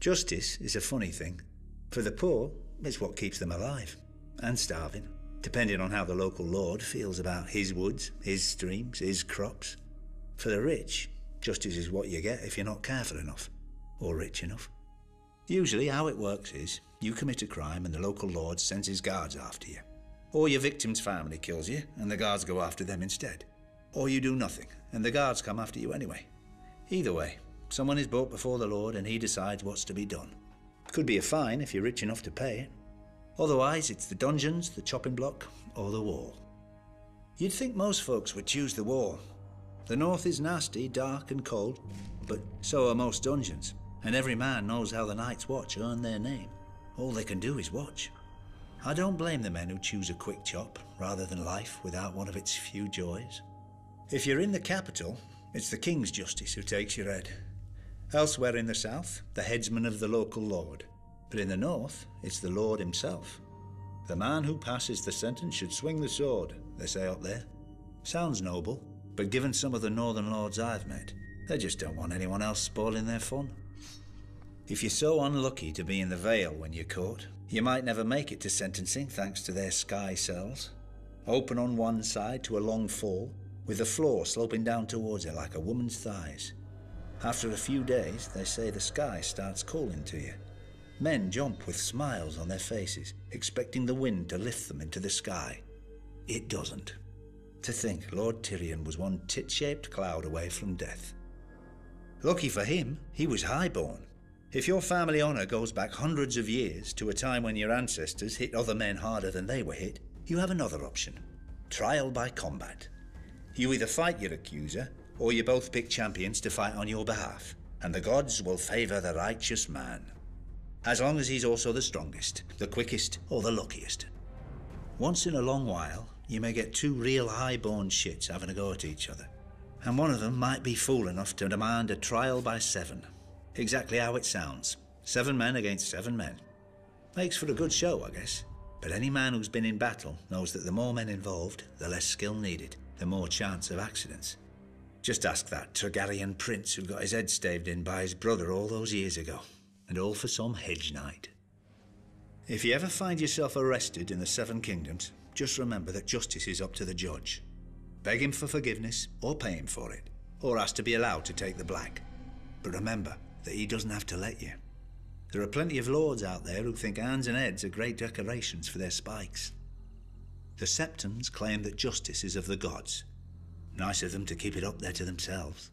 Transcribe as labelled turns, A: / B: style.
A: Justice is a funny thing. For the poor, it's what keeps them alive. And starving, depending on how the local lord feels about his woods, his streams, his crops. For the rich, justice is what you get if you're not careful enough, or rich enough. Usually how it works is, you commit a crime and the local lord sends his guards after you. Or your victim's family kills you and the guards go after them instead. Or you do nothing and the guards come after you anyway. Either way, someone is brought before the lord and he decides what's to be done. Could be a fine if you're rich enough to pay it. Otherwise, it's the dungeons, the chopping block, or the wall. You'd think most folks would choose the wall. The north is nasty, dark and cold, but so are most dungeons, and every man knows how the Night's Watch earned their name. All they can do is watch. I don't blame the men who choose a quick chop rather than life without one of its few joys. If you're in the capital, it's the King's Justice who takes your head. Elsewhere in the south, the headsman of the local lord. But in the north, it's the lord himself. The man who passes the sentence should swing the sword, they say up there. Sounds noble, but given some of the northern lords I've met, they just don't want anyone else spoiling their fun. If you're so unlucky to be in the Vale when you're caught, you might never make it to sentencing thanks to their sky cells. Open on one side to a long fall, with the floor sloping down towards it like a woman's thighs. After a few days, they say the sky starts calling to you. Men jump with smiles on their faces, expecting the wind to lift them into the sky. It doesn't. To think Lord Tyrion was one tit-shaped cloud away from death. Lucky for him, he was highborn. If your family honour goes back hundreds of years to a time when your ancestors hit other men harder than they were hit, you have another option. Trial by combat. You either fight your accuser, or you both pick champions to fight on your behalf, and the gods will favour the righteous man. As long as he's also the strongest, the quickest, or the luckiest. Once in a long while, you may get two real high-born shits having a go at each other, and one of them might be fool enough to demand a trial by 7. Exactly how it sounds. 7 men against 7 men. Makes for a good show, I guess. But any man who's been in battle knows that the more men involved, the less skill needed, the more chance of accidents. Just ask that Targaryen prince who got his head staved in by his brother all those years ago. And all for some hedge knight. If you ever find yourself arrested in the 7 Kingdoms, just remember that justice is up to the judge. Beg him for forgiveness, or pay him for it, or ask to be allowed to take the black. But remember that he doesn't have to let you. There are plenty of lords out there who think hands and heads are great decorations for their spikes. The Septons claim that justice is of the gods. Nice of them to keep it up there to themselves.